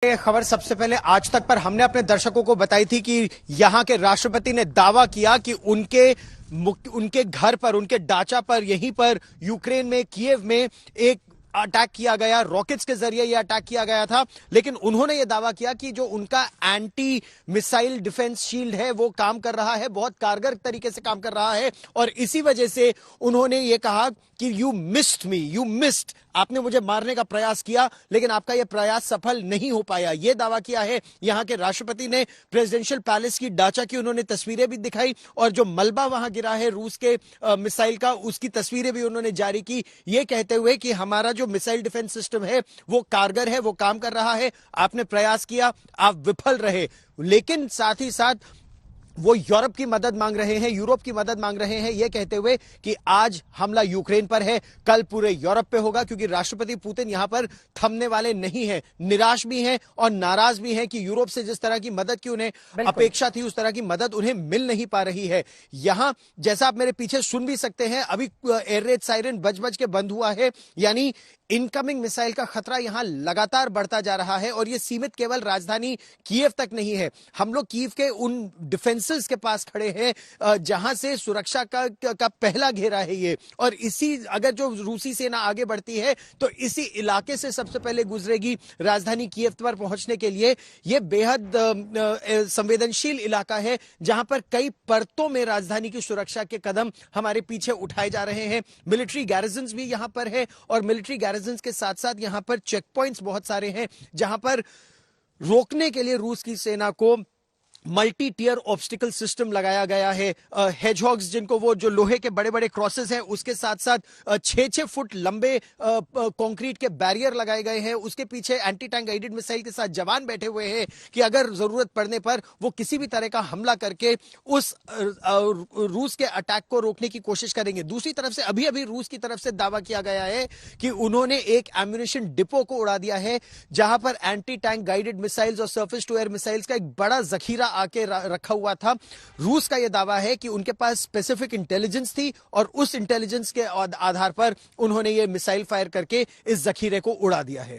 ये खबर सबसे पहले आज तक पर हमने अपने दर्शकों को बताई थी कि यहां के राष्ट्रपति ने दावा किया कि उनके घर पर, उनके डाचा पर, यहीं पर यूक्रेन में, कीव में एक अटैक किया गया, रॉकेट्स के जरिए यह अटैक किया गया था। लेकिन उन्होंने यह दावा किया कि जो उनका एंटी मिसाइल डिफेंस शील्ड है वो काम कर रहा है, बहुत कारगर तरीके से काम कर रहा है। और इसी वजह से उन्होंने यह कहा कि you missed me, you missed, आपने मुझे मारने का प्रयास किया लेकिन आपका यह प्रयास सफल नहीं हो पाया। यह दावा किया है यहां के राष्ट्रपति ने। प्रेसिडेंशियल पैलेस की डाचा की उन्होंने तस्वीरें भी दिखाई और जो मलबा वहां गिरा है रूस के मिसाइल का, उसकी तस्वीरें भी उन्होंने जारी की, यह कहते हुए कि हमारा जो मिसाइल डिफेंस सिस्टम है वो कारगर है, वो काम कर रहा है। आपने प्रयास किया, आप विफल रहे। लेकिन साथ ही साथ वो यूरोप की मदद मांग रहे हैं, यूरोप की मदद मांग रहे हैं, यह कहते हुए कि आज हमला यूक्रेन पर है, कल पूरे यूरोप पे होगा, क्योंकि राष्ट्रपति पुतिन यहां पर थमने वाले नहीं हैं। निराश भी हैं और नाराज भी हैं कि यूरोप से जिस तरह की मदद की उन्हें अपेक्षा थी उस तरह की मदद उन्हें मिल नहीं पा रही है। यहां जैसा आप मेरे पीछे सुन भी सकते हैं, अभी एयर रेड सायरन बज के बंद हुआ है, यानी इनकमिंग मिसाइल का खतरा यहां लगातार बढ़ता जा रहा है। और यह सीमित केवल राजधानी कीव तक नहीं है। हम लोग कीव के उन डिफेंसेस के पास खड़े हैं जहां से सुरक्षा का पहला घेरा है ये। और इसी, अगर जो रूसी सेना आगे बढ़ती है तो इसी इलाके से सबसे पहले गुजरेगी राजधानी कीव पर पहुंचने के लिए। यह बेहद संवेदनशील इलाका है जहां पर कई परतों में राजधानी की सुरक्षा के कदम हमारे पीछे उठाए जा रहे हैं। मिलिट्री गैरिजन्स भी यहां पर है और मिलिट्री के साथ साथ यहां पर चेक पॉइंट्स बहुत सारे हैं जहां पर रोकने के लिए रूस की सेना को मल्टी टियर ऑब्स्टिकल सिस्टम लगाया गया है। हेजहॉग्स, जिनको वो जो लोहे के बड़े बड़े क्रॉसेस हैं, उसके साथ साथ 6-6 फुट लंबे कंक्रीट के बैरियर लगाए गए हैं। उसके पीछे एंटी टैंक गाइडेड मिसाइल के साथ जवान बैठे हुए हैं कि अगर जरूरत पड़ने पर वो किसी भी तरह का हमला करके उस रूस के अटैक को रोकने की कोशिश करेंगे। दूसरी तरफ से अभी अभी रूस की तरफ से दावा किया गया है कि उन्होंने एक एम्यूनिशन डिपो को उड़ा दिया है जहां पर एंटी टैंक गाइडेड मिसाइल्स और सर्फेस टू एयर मिसाइल्स का एक बड़ा जखीरा आके रखा हुआ था। रूस का यह दावा है कि उनके पास स्पेसिफिक इंटेलिजेंस थी और उस इंटेलिजेंस के आधार पर उन्होंने यह मिसाइल फायर करके इस जखीरे को उड़ा दिया है।